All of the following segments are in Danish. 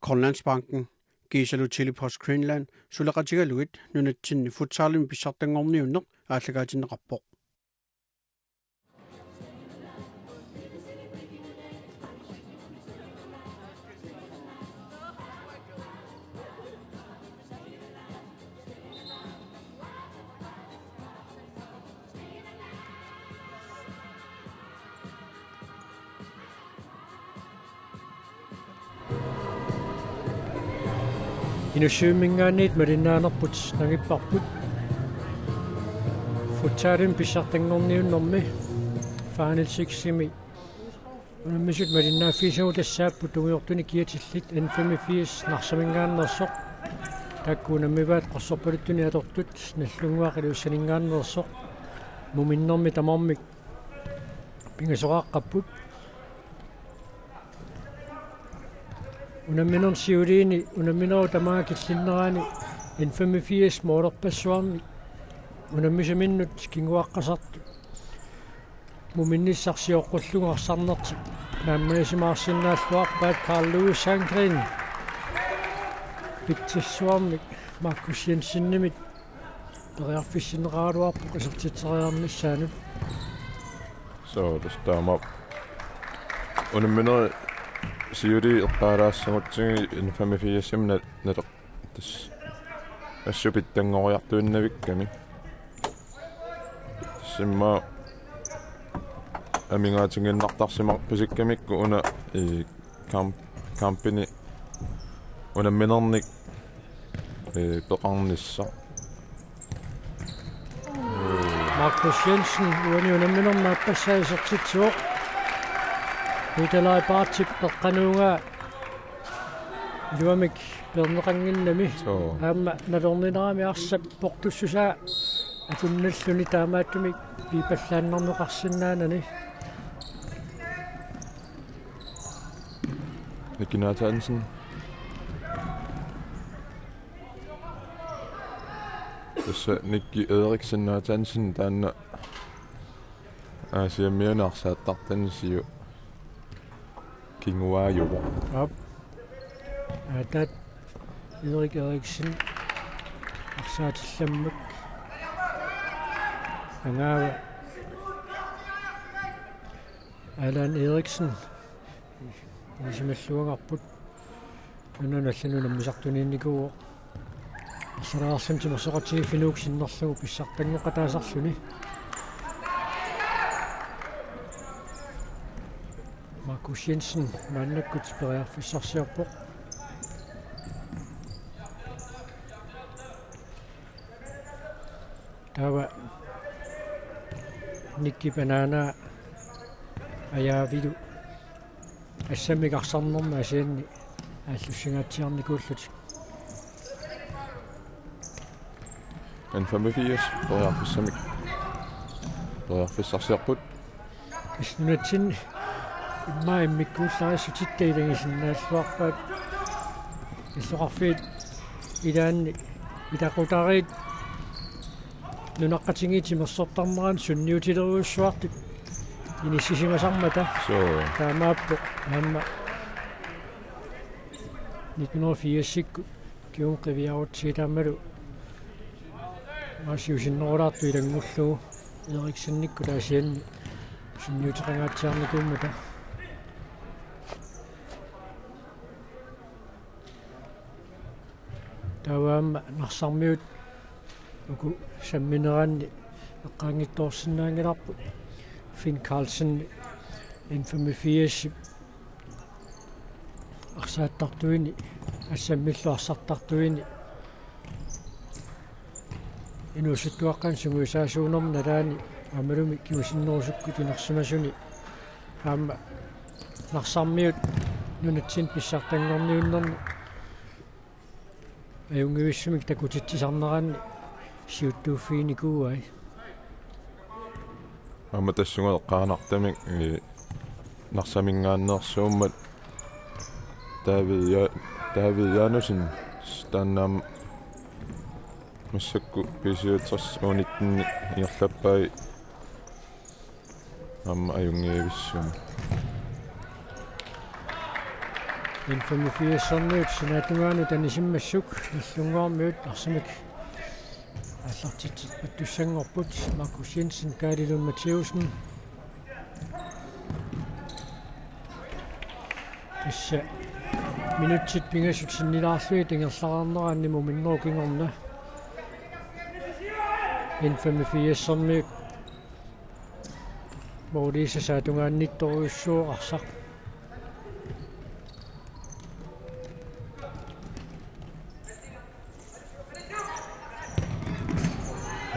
Grønlandsbanken, Giselu Chili Post Greenland, Sulaqatigaluit, Nunatsin, Futsalin, Bisartangorniunner, Atlagatin rapport. Inussuumingaaniit malinaanerput nangipparput futsaalin pissartangorniunnermi faanilsiksimi unammisut malinnaaffiisugu tassaapput tungiortuni kiatillit N85 narsamingaannersoq takkuunammivaat qorsorpaluttuni atortut nallunguaqili ussaningaannersoq muminnermi tamarmik pingasoqaaqqapput unamminern siuliini unammineru tamaakillinneraani N85 moolerpassuarni unammisaminnut kinguaqqasartu muminnissarsioqqullugu arsarnerti naammanisimaarsinnaalluarpaat Carl Lewis Sandgren pittissuarnik Markus Jensinnimit periarfissinneraaluarpu qasertiteriarnissaanut so tastaama unammineru siuli erpaalaassamutsugi N85 natoq tas assupittanngoriartuinnavikkami simma amingaatiginnartarsimar pusikkamikku una company unamminernik peqarnissa Markus Jensen uani unamminernaappassaisertitsuoq Nikolai Bartik peqqanuunga luamik perneqanginnami aamma nalornineraami arsap portussusaa atunnalluni taamaattumi piipallaannerneqarsinnaanani Nikki Nathansen tässä Nikki Eriksen Nathansen taanna asiammiunarsaattartanisiu kinguaajuva atat Erik Eriksen arsaatillammak angaava Alan Eriksen isimalluangarput nunallanunammisartuniinnikuuo assaraarsim timersoqatigi finuuksinnerlugu pissartangoqataasarluni Markus Jensen mannakkut periarfissarsiarpoq tawa Nikki Banana ajaavilu assamiqarsarnerma asianni aallussingaatiarnikuullut N85 periarfissarsiarput isnunatsin immaimmikkuullarisutittailangisinnaаллуарpaat иллоqarfiit ilaanni ilaqutariit nunaqqatingiitimersortarneraan sunniutileruussuartut inissisimasarmata taamaappo aamma 1980-sikku kiunqiviarutsiitaammalu maasiusinnerulaartu ilangullugu Eriksennikku taasianni sunniutiqangaatiarnikuummata tawaamma narsarmiut uku sammineraanni eqqaangittoorsinnaangilarput Finn Carlsen N85 arsaattartuini assammilluarsartartuini inuusuttuaqqan sunguisaasuunermi nalaani amalumi kiusinnerusukku tinersimasuni aamma narsarmiut nunatsin pissartangorniunnerni ajungivissumik takutitsisarneraanni siuttuuffiinikuuai amma tassunga eqqaanartamik narsamingaannersuummat David Janussen taannaam массакку писиутсарс уунитни иерлаппай амма аюнгиависсуми инфамифиассарниут синаатунгаану танисиммассук иллунгуармиут арсимик аллартитсит паттуссангорпут Маркус Jensen Каалилун Матеусен тасса минутсит пингасут синнилаарлуи тингерлаарнераанниму миннерукингорна инфамифиассарниут моодиса саатунгааннитторуйуссуоқарсақ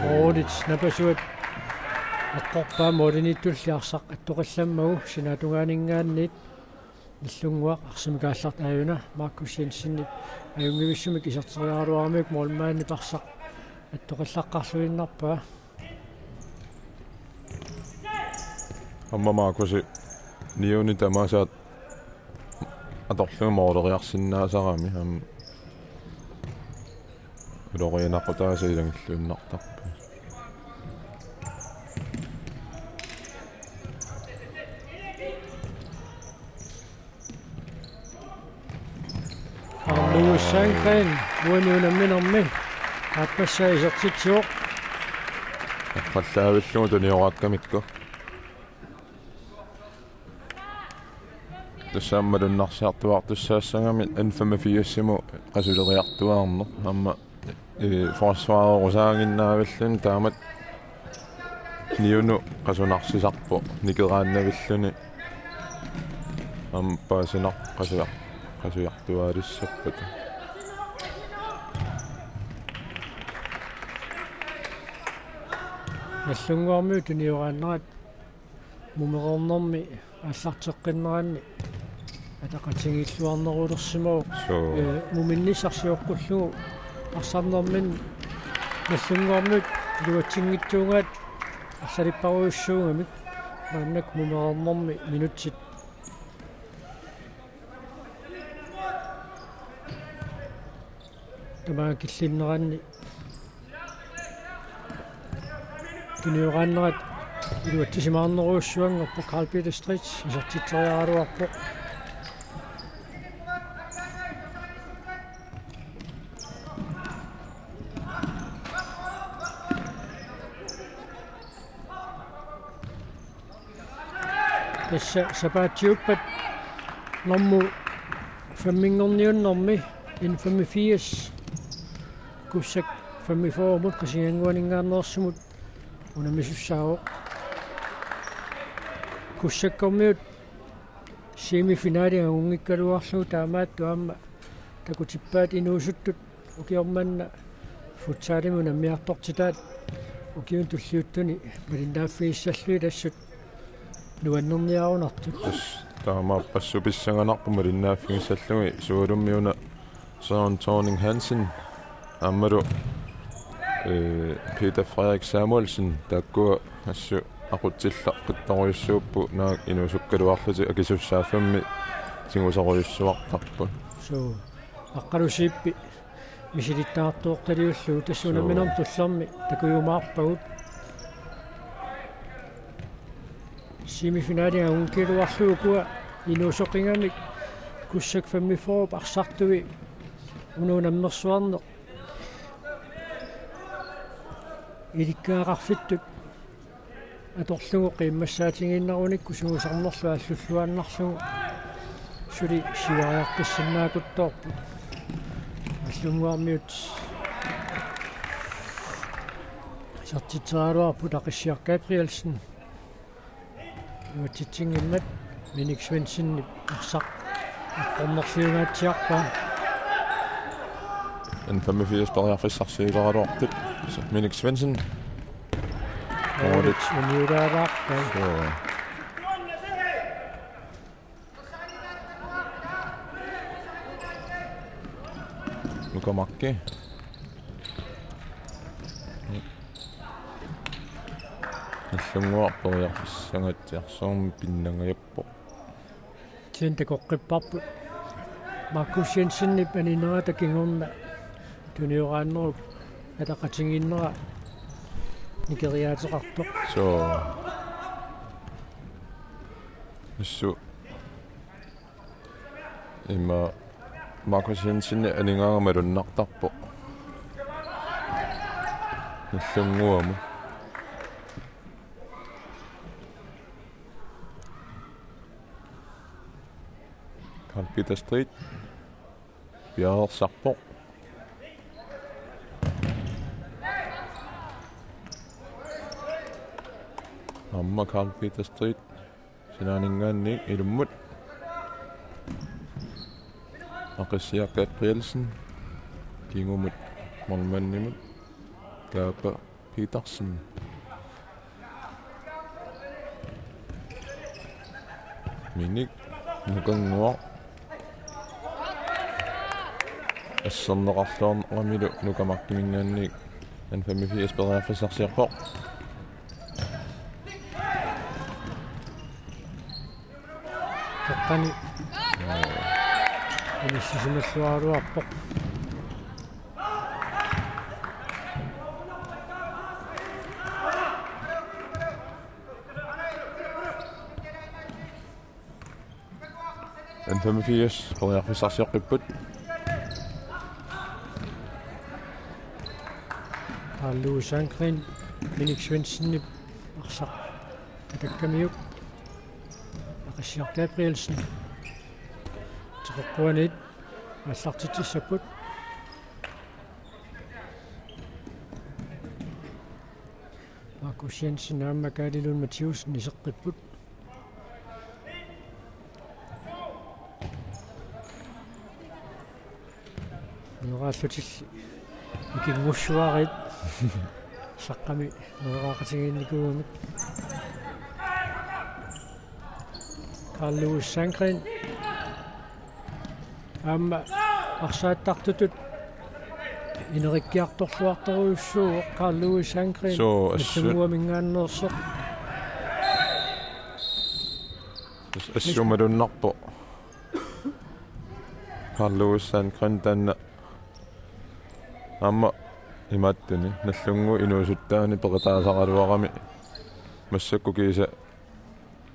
Audit napasuat аққорпаа модиниттуллиарсақ аттоқалламмагу синаатунгаанинггаанниит иллунгуақ арсимикаалларт аюна Маркус Jensen аюнгивиссумик исертериаруармик молмаанни парсақ аттоқаллаққарлуиннарпаа Amma Markusi niuni tamasaat atorlumoorleriarsinnaasarami uloriinaqutaasiilangilluinnartarpa Louis Sankren uaniunamminermi аппассаа исертитсуоқ qallaavillungu tunioraakamikku тассааммалуннарсиартуартуссаассангами инфамафиассиму qasuleриартуаарнер амма форсваарерусаагиннаавиллун таамат ниуну qasунарсисарпу никерааннавиллуни ампаасинар qasuяртуаалиссаппата наллунгуармиу туниорааннерат мумерорнэрми аллартеққиннеранни атақатингиллуарнерулерсимау муминнисарсиоққуллугу арсарнэрмин наллунгуармиут луатсингитсуунгаат арсалиппаруйуссуугамик мааннак мумерорнэрми минутсит тамаа киллиннеранни туниорааннерат илуатсисимаарнеруйуссуангорпу Карл Петер Стрит исертитсериаралуарпо тасса сапаатиуппат норму фаммингорниуннэрми инфамифиас куссак фаммифоомут қасиангуанингаарнерсумут унамисуссаавоқ куссаккормиут семифиналиа унгиккалуарлуу таамаат туамма такутиппаат инуусуттут укиорманна футсаалиму наммиартортитаат укиун туллиуттуни малиннааффииссаллуи тассут нуаннерниарунартут таама пассуписсанганарпу малиннааффигиссаллуги суулуммиуна Søren Thorning Hansen аммалу Peter Frederik Samuelsen такку ассу aqutilla qittoruissuuppu naak inusukkaluarluti akisussaaffammi tingusaquyussuartarput so aqqalusippi misilittaartuortaliullu tassunamminam tullermi takuyumaarpagut semifinaalia unkiluarluukua inusoqingamik kussak fammiforup arsartuvi unuunammersuarneq иликкаагаарфиттут аторлугу қиммассаатингиннаруникку суусарнерлу аллуллуаннарлугу сули сивариарписсиннаакутторпу аллунгуармиут сертитсааруарпу тақиссиар Габриэлсен нуатитсингиммат Minik Svensson арсақ аққорнерлиунгаатсиарпаа en 85 pariarfissarsiileраluartut Minik Svensson Audit uniuraaraarpaa Lukamakki иллунгуарпариарфиссангаатсиарсуум пиннангаяппо тинтекоққиппарпут Marcus Jensen панинерата кингорна туниорааннеруп атақатингиннера никериаатеқартоқ so issу Ima Marcus Jensen aningaamalunnartarpo. Nallunguamu. Carl Peter Street. Bjørnsarpo. Amma Carl Peter Street. Sinaningaanni ilummut. Aqisiaq Gabrielsen. Kingumut Malmannimut. Kaapa Petersen. Minik nukanguaq. Asserneqarluarn ramilu nukamarkimingaanni 85 periarfisarsiarpoq. Taqqani inissisimalluaruarpoq En 85 periarfisarsiaqqipput. Carl Louis Sandgren Minik Svensson arsaq atakkamiuk Aqisiaq Gabrielsen teqquanit аллартитсаппут Marcus Jensen Ammakaalilun Mathiusen исеққиппут норааллутилли икингуссуарит саққами нораақатигинникуумик Carl Louis Sandgren Amma арсааттартутут инериккиарторлуарторуйуссуу Carl Louis Sandgren So ассугуамингааннерсоқ ассумалуннарпо. Carl Louis Sandgren танна Amma имааттуни наллунгу инуусуттаани пеқатаасақалуарами массакку киса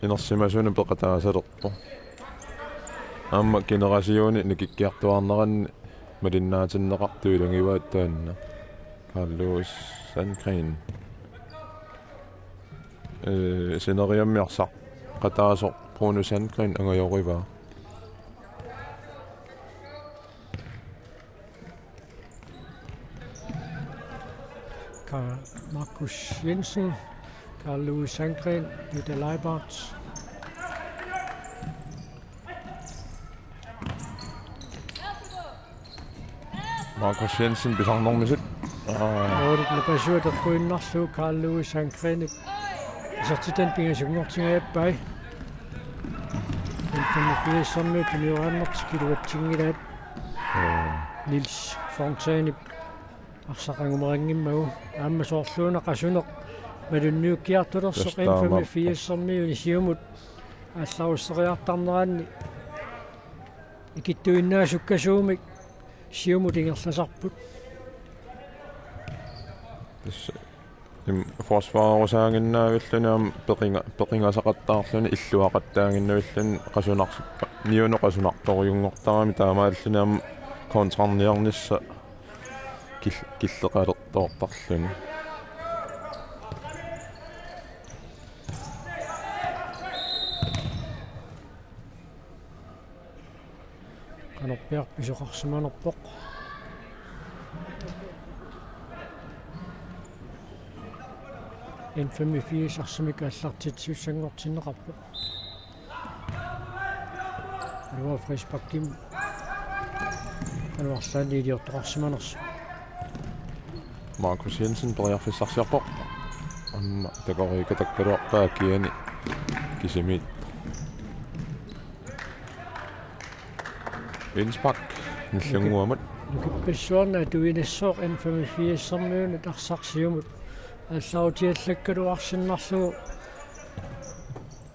инерсимасуни пеқатаасалерпо. Amma generasioni nikikkiartuarneranni малиннаатиннеқартуилангивааттаанна Carl Louis Sandgren синериаммиарсақ qataasor Bruno Sandgren angajorivaa Marcus Jensen Carl Louis Sandgren Jutta Leibarts Marcus Jensen pisarnormisut Orit napasuuteqquinnarluu Carl Louis Sandgren sertitan pingasugnortingaappai Infanifiesermi piniurannertikiluatsingilaat Nils Fontaine арсақангумерингиммагу аама соорлууна қасунеқ малунниуккиартулерсоқ Infanifiesermi сиумут алларуссериартарнераанни икиттуиннаасуккасуумик сиумут ингерласарпут forsvarusaanginnaavilluniam peqingasaqattaarluni illuaqattaanginnavillun qasunarsi niuno qasunartoriungortarami taamaalluniam kontrarniarnissa killeqalertortarluni qanorpiarpisuqarsimanerpoq Infanifie arsimik аллартитсуссангортиннеқарпо алуа фришпакким алуарлаани илиортоқарсиманерс Marcus Jensen periarfissarsiarpoq amma takoriikatakkaluarpaa kiani kisimit Innsbruck nallunguamut нукиппассуарна туинассооқ Infanifiesermiuni тарсарсиумут аллаутиаллаккалуарсиннарлугу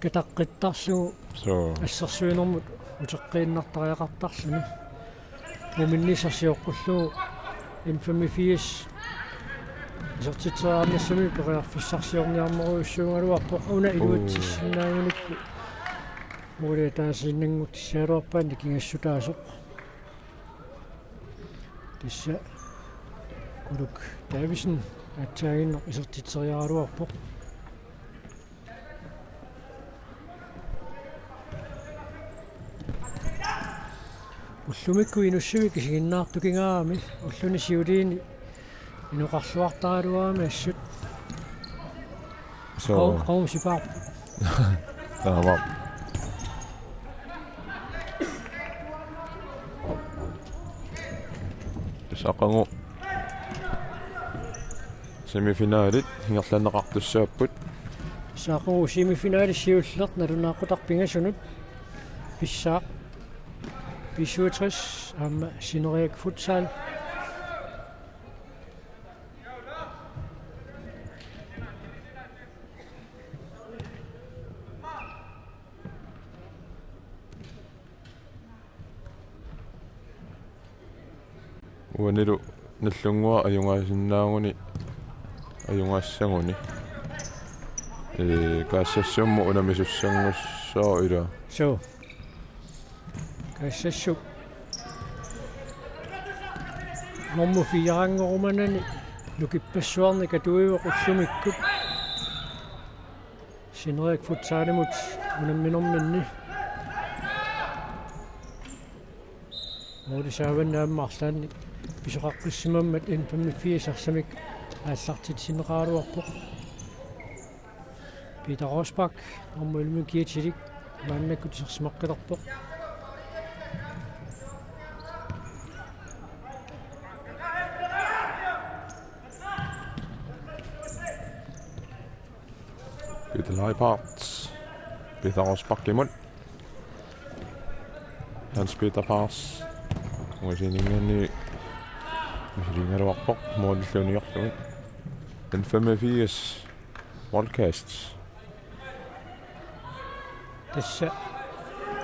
катаққиттарлугу so ассерсуинэрмут утеққииннартариақартарлуни муминнисарсиоққуллугу Infanifie сертитсаарнассами периарфиссарсиорниармеруйуссуунгалуарпоқ уна илуатсиссинаагуникку Mulle taasinnangut seeroppaan kingassutaasoq. Tissa kuluk taavisen atsaagin isertitseriaaruarpoq. Ullumikku inussumi kisiginnaartukingaami ulluni siuliini inuqarluartaaluaami assut. So Qaumsipaarpu. tamam. Saqangu semifinaalit hingerlaneqartussaapпут Saaqu semifinaalis nalunaaqqutarpingasunut pissaaq P67 amma Sinoriak futsal uanilu nallungua ajungaasinnaanguni ajungaassanguni kaassassuummu unamisussangussoo ila so kassassu mommu fiarangorumanani nukipassuarni katuivo qullumikkut Sinoriak futsalimut unamminormanni Moodisaavannaammaarlaanni pisoqaqqissimammat N85 aallartitsineqaaluarpoq Peter Rosbach ommuilmi kiitilik maannakkut isersimaqqilorpoq Peter Leipart Peter Rosbach imod Hans Peter Pars Musiningani Musingaluarpoq mualluniorlugut N85 Wildcasts Tassa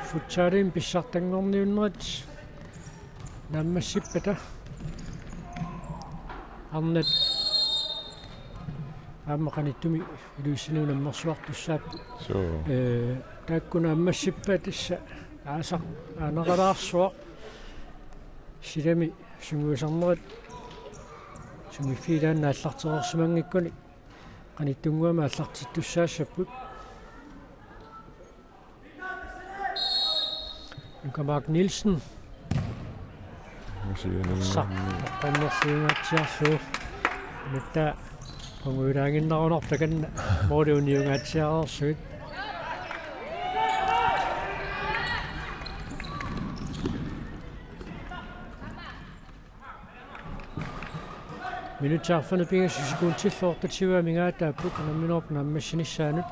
futsalim pissartangorniunnerat nammassippata arnat ammaqanittumi iluissinuunammersuartussaappu so taakkuna ammassippa tassa aasaq aanaqalaarsuaq silami sunguisarnerat sungifiilaanna аллартеқарсимангиккуни qanittunguama аллартиттуссаассаппут Luka Mark Nielsen qannersiungaatiarluu nutta qunguulaanginnarunortakanna mooriuniungaatiarersuit Minutaarfana pingassisikuuntillortatiua mingaataapput anamminorp naammassinissaanup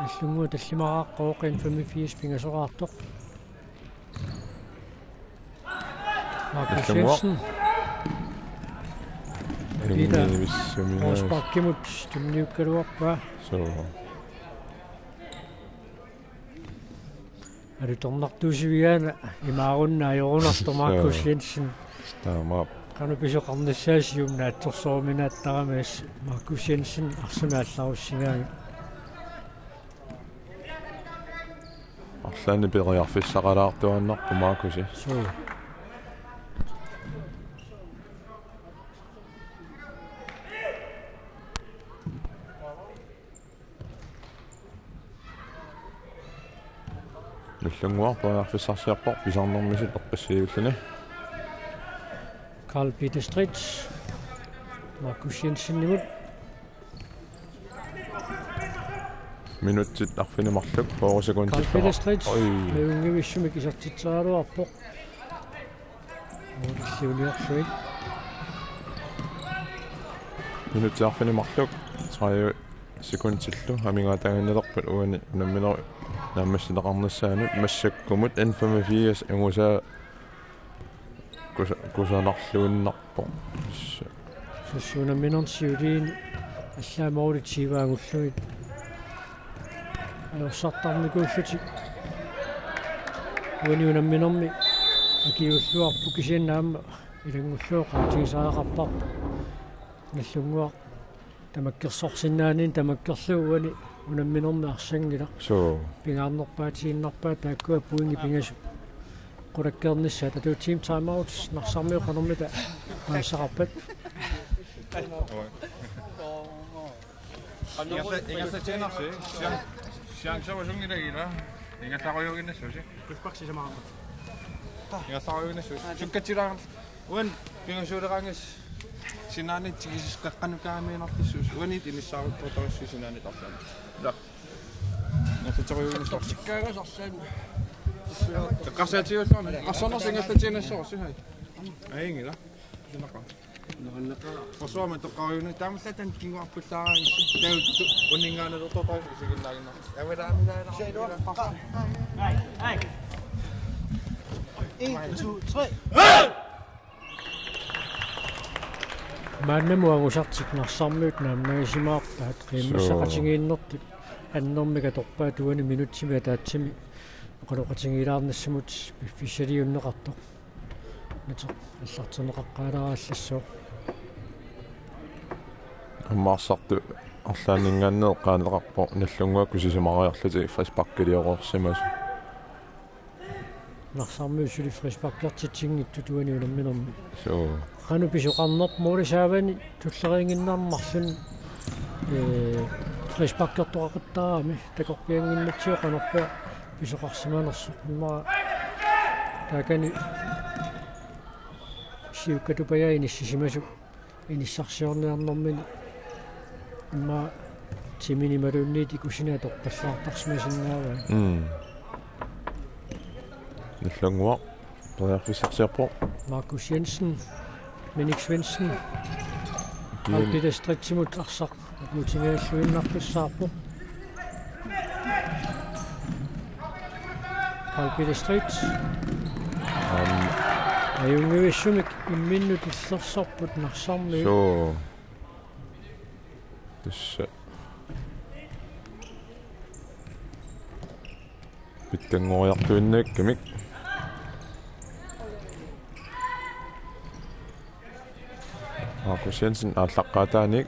allungua tallimaraaqquoqin 85 pingasoraartoq Markus Jensen Peter Rosbach kimut tumniukkaluarpaa so alutornartuusiviaana imaarunna ajorunartor Markus Jensen tamam Kanu pisoqarnissaasium naattorsoorminaattaramaas Markus Jensen arsamaallarussingaagi Arlaani periarfissaqalaartuannarpu Markusi so nallunguarpuarfissarsiarpoq pisarnermisut eqqassiigulluni Karl Peter Stritz Markus Jensen nimut minutsit arfinimarluk foorusekuntilla Karl Peter Stritz oi meungivissumik isartitsaaruarpoq moodilluuniorluit minutsi arfinimarluk 30 sekuntillu amingaataanginerput uani namminor naammassineqarnissaanut massakkumut N85 angusaa kusanarluunnarpoq sussuunamminorsiuliin allaamooritiivaangulluit ajorsartarnikuulluti uaniunamminormi akiulluarpu kisiannaamma ilangulluoqaatigisaaqarparpu nallunguaq tamakkersorsinnaanin tamakkerlu uani unamminormi arsanngila So pingaarnerpaatiinnerpaa taakkua puingi pingasu qulakkeernissa tatu team time outs narsarmiuqanermita maassaqarpat Inga se tjener sig. Chancer var sådan i dag, eller? Inga tager jo ind i sushi. Kuspaksi sama. Inga tager jo ind i sushi. Så kan du da. Uden pinga så der ranges. Sinane tigis kan kan med nok til sushi. Uden ikke i saut på tog sushi sinane der. Da. Nå så tager jo ind i sushi. Sikkaga sarsan. Så kan se til sådan. Og så når singa se tjener sushi her. Ej ingen da. Det nok. Og så man tog jo ikke. Der må sætte en ting op på der. Det er undingerne der tog så kan lage nok. Jeg ved der. Se du. Hey. 1 2 3. мааннамуагусартик нарсармиут наамнагисимаарпаат qiimmassaqatigiinnertut аннэрмика торпаа туани минутсими таатсими оқалоқатигилаарнассамут пиффисалиуннеқартоқ нато аллартунеқаққааларааллассоо аммаарсарту арлаанингааннеэ қаанеқарпо наллунгуакку сисимариарлути фриспаккилиорорсимас нарсармиусули фриспаккертитсингитту туани унамминерми so qanu pisuqarnerp muulисаавани туллерингиннааммарлун фриспаккертоқақиттарами такорпиангиннатсио qanорпаа писоқарсиманерсо имма таакани сиуккатупаяини сисимасу иниссарсиорниарнэрмини имма тимини малуунниити кусинаа торпассаартарсимасиннаава наллунгуа периарфиссарсиарпо Markus Jensen, Minik Svendsen, Peter Stritsimut arsaq motivaasuinnarpissaarpu Peter Strits ajungiuissumik imminnut illersorput narsarmi so tässä pittangoriartuinnaakkamik Markus Jensen ааллаққатааник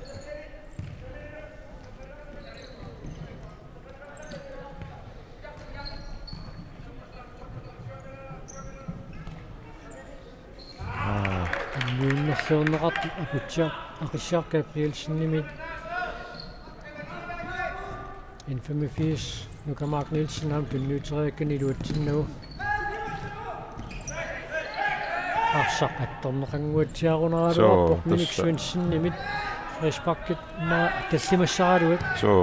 нууннерлуунеқарт акутсиа ақиссаар Gabrielsen-ними Infamy Nuka Mark Nielsen ham pynnyuteriakkani luatsinnagu арсақаттарнеқангуатсиарунералуарпоқ Minik Svendsen-nimit Frisbakkit ма таллимассаралуат so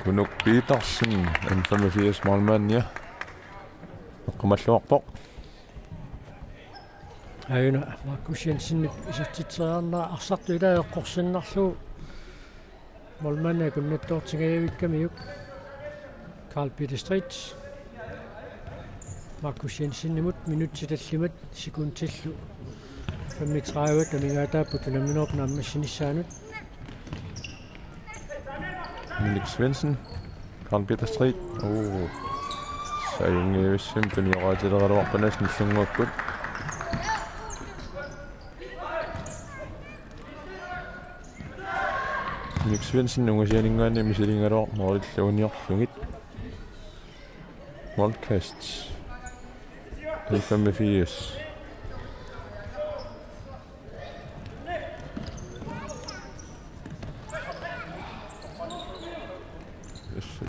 Kunuk Petersen Infamy målmand qumалluarpoq аюна Markus Jensen исертитсериарнаа арсарту илаеққорсиннарлу молманна куннаттоортигаявиккамиук Carl Peter Strits Markus Jensen-nimut минутситаллимат секундтиллу 35 тамигаатааппут ламинооп нааммассинissaanут Minik Svendsen Carl Peter Strit саингиуссим пиниораатилераруарпанас ниллунгуаккут Minik Svendsen нунгасианингаани мисилингалоо нориллуниорлугит Wildcasts Infamy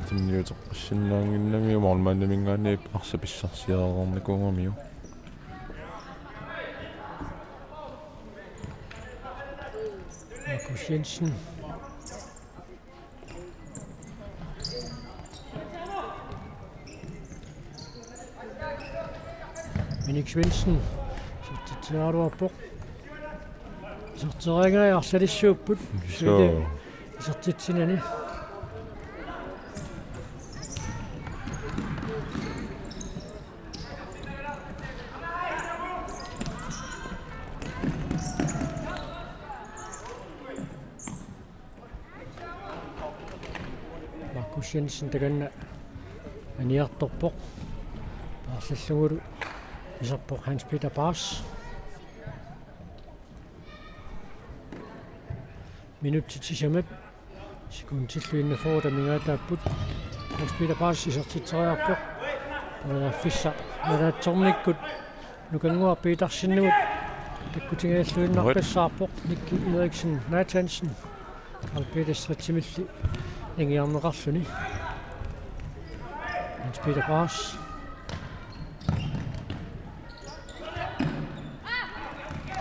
тимниутеққиссиннаангиннами умарлмааннамингаани арсаписсарсиареерникунгамиу Markus Jensen Minik Svendsen сертитсиаруарпоқ сортерингариарсалиссууппут so сертитсинани Markus Jensen таганна аниарторпоқ паарлаллугулу Isarpoq Hans Peter Bars. Minuutti tisamat. Sekuntilluinna forta mingaataapput. Hans Peter Bars isartiteriarpoq. Fissa nalaatsornikkut nukanngua Petersinnuut. Takkutingaалluinнарпассаарpoq Nikki Eriksen Nathansen. Carl Peter-Stritsimilli ingiarneqarluni. Hans Peter Bars.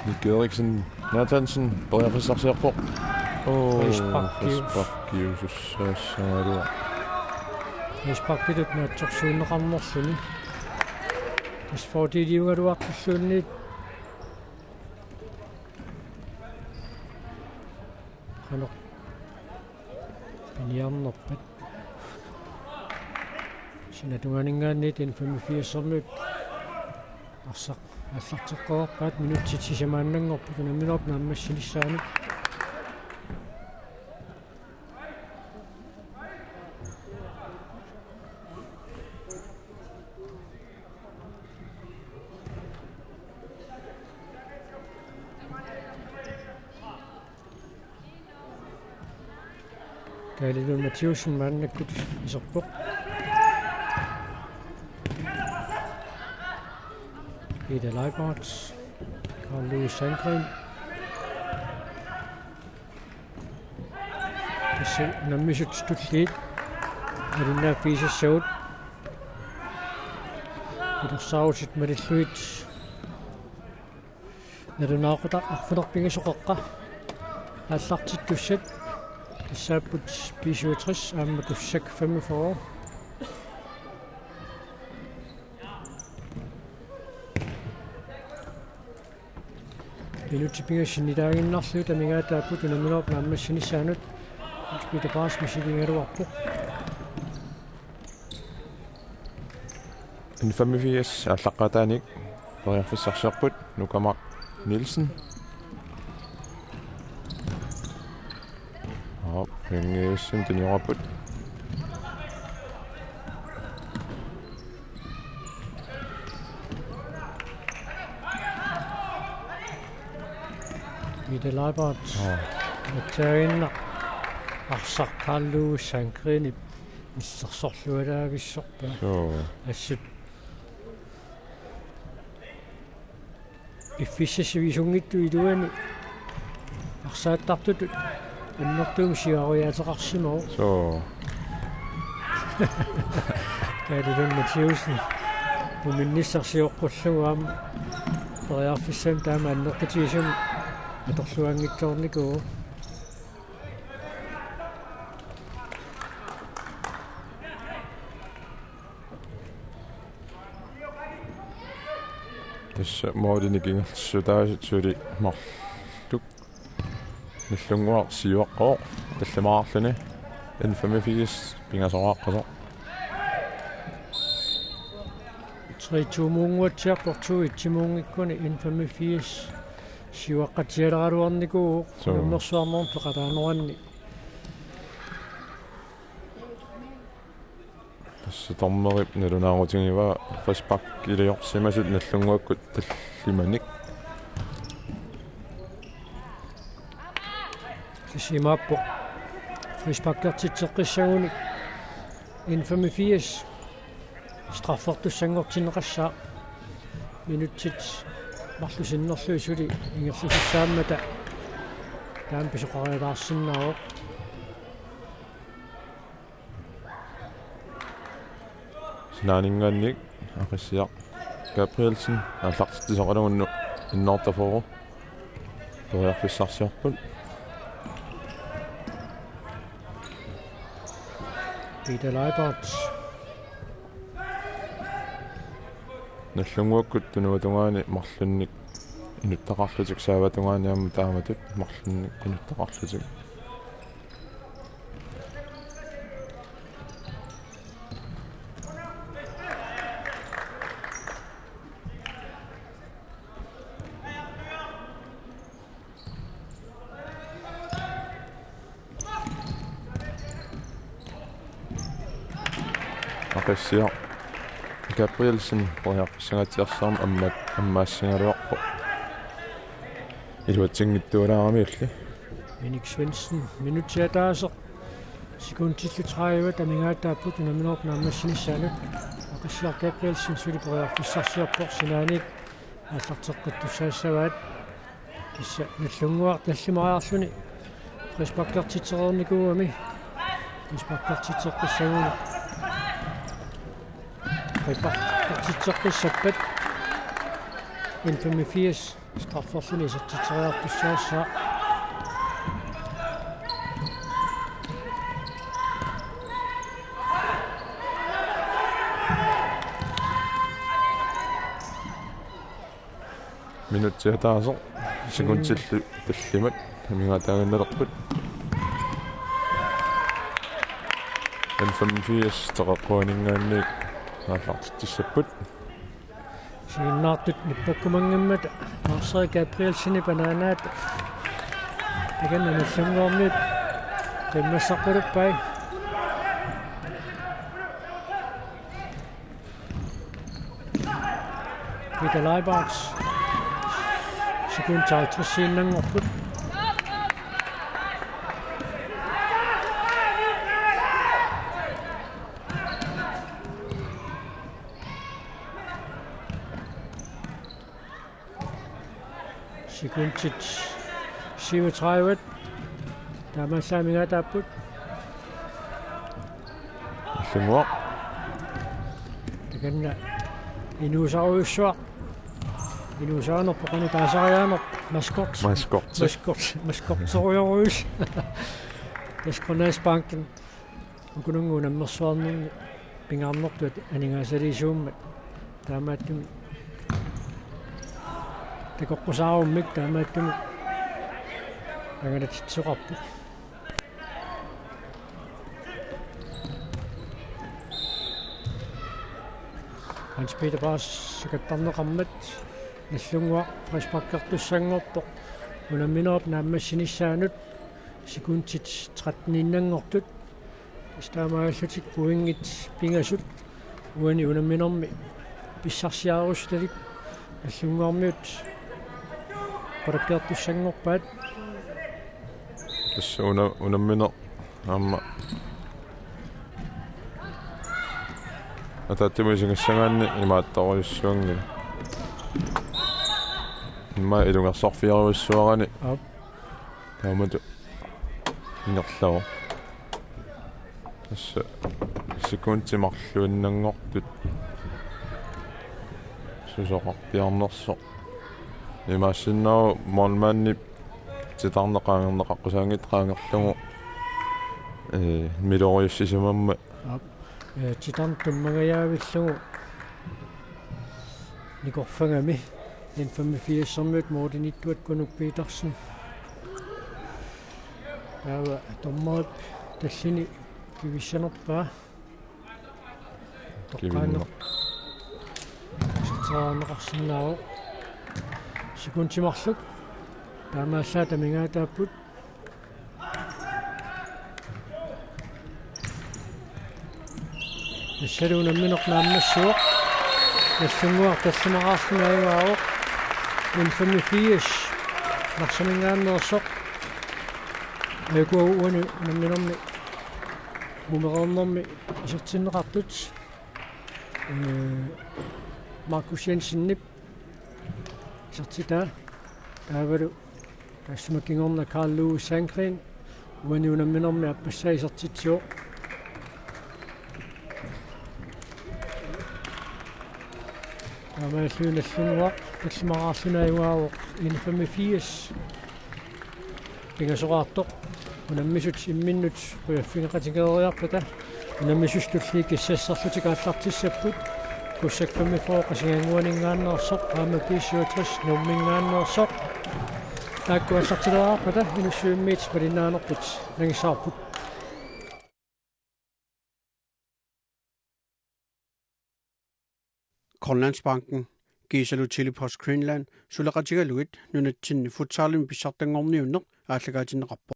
Nikki Eriksen Nathansen Boriafissarsiarpoq. Frisparkiusussaassaaluа. Frisparkitut naatsorsuinneqarnerluni. Isfortiiliungaluarpulluunniit qanoq piniarnerpat sinatunganingaanniit 85-ernuut аллартеққоорпаат минутти тисамааннангорпу тунамминерп нааммассинissaanут Galileo Mathieusen maannakkut iserpoq Peter Leibart Carl Louis Sandgren tässä nammisut stulliit arinna fiisassaut idersaausit malilluit nalunaaqota arfunerpingasoqeqqa аллартиттуссат Issaaput 67 aammakussak 45 Minutipingassinitaaginnarluut amigaataaput unaminerp naammassinissaanut Peter Bars misilingaluarpoq 85 аллаққатааник Boriafissarsiarput Nukamark Nielsen. Pengeussin tunioraput. Peter Leibart. Tainna arsaq Carl Louis Sandgren issarsorlualaagissorpa. Assut Iffissasivisuнгittu iluani arsaattartut аннэртуум сиаруяатеқарсимау Galileo Mathieusen пуминниссарсиоққуллугаам периарфиссам таама аннертатисум аторлуангитсоорникуу tässä moodinikingersuutaasutsuuli marluk нуллунгуар сиуаққоо талламаарлуни 85 пингасорааққасо 3-2 ittimuungikkunni 85 сиуаққатиалераалуарникуу нуммерсуарнерм пеқатаанеранни tässä tommerit налунаагутингива фаспак илиорсимасут наллунгуаккут таллиманик Simappo Frisparkertitseqqissaguni 85 straffortussangortinneqassaa minuttit marlusinnerluisuli ingerlusissaammata taam pisoqarialaarsinnaaru sinaaningaannik aqissiaq Gabrielsen аллартитисоqalugunnu innoortaforu Boriafissarsiarput Peter Leibart наллунгуаккут тунуатунгаани марлунник инуттақарлутик сааватунгаани тааmatut марлунник инуттақарлутик ақиссиа Gabrielsen qoyaqsangatiarsarum ammaassingaluarpo iluatingittuulaaramiulli Minik Svendsen minutiataaser sekuntillutraajuat amingaataaput unaminorp naammassinissaalut aqassiar Gabrielsen suliporiarfissarsiarpor sinaanik аллартеққаттуссаассаваат исса наллунгуар таллимариарлүни фреспаккартитсерерникууами фреспаккартитсеққиссагуна фреспаккартитсеққиссаппат 85 страфферлүни исертитсериартуссаассаа минутсиатаасо секундтилли таллимат амигаатаагинналерпут 85 теқаққуанингаанни ааллартиссаппут сииннаартут ниппаккумангаммат марсери Gabrielseni банаанаат таганна наллунгуарниут теммассаққулуппай Peter Leibarts sekund 50 sinnangorput sekundtit 37 taamassaamingaataapput иллунгуа taganna inuusaruussuaq inuusaanerpo qani taasariaanerp maskort maskortoriorus Taskrunasbanken ukunungu nammersuarnunni pingaarnertuat aningaasaliisuummat taamaattumi takoqqusaarummik taamaattumi aganatitsoqarpu Hans Peter Baas sakattarneqarmat наллунгуа фреспаккартуссангорпо унамминерп нааммассинissaanут секундтит 13-иннангортут стаамааллутик пуингит пингасут уани унамминерми писсарсиаарусталик наллунгуармиут параккартуссангорпаат тасса унамминер аама атааттимисингссагаанни имааттаруйуссуангни имма илунгарсорфиаруйуссуарани ап таамату инерлава тасса секундтимарлуиннангортут сусоқарпиарнерсо имаассиннаа молманни титарнеқаангернеқаққусаангит qaangerlugu милориуссисимамма ап титартуммагаяавиллугу никорфангами 85-сэрмут моодинитtuat Kunuk Petersen таава томмаап таллини кивиссанерпаа тоққаанер ситсаанеқарсиннааву секундтимарлук таамааллаа тамингаатааппут нассалуунамминеқнааммассуоқ наллунгуар таллимақарсинааюаавоқ 85 нарсамингааннерсоқ эгуауани намминерми мумерернерми исертиннеқартут Markus Jensen-нип исертитаа таавалу тассмакингорна Carl Lewis Sandgren уани унамминерми аппассаа исертитсуоқ амааллуналлунгуа таллимақарсинааюаавоқ 85 пингасоқартоқ унаммисут имминнут уяффингеқатигериарпата унаммисустуллии киссассарлутик ааллартиссаппут куссак 45 қасингангуанингааннерсоқ аама писсуатрис нуммингааннерсоқ тааккуассартилераарпата инуссуиммиит палинаанерпут нагиссаарпут Grønlandsbanken Gisalu Chili Post Greenland sulaqatigaluit nunatsinni futsaalimi pissartangorniunneq aalлагаатиннеқарпо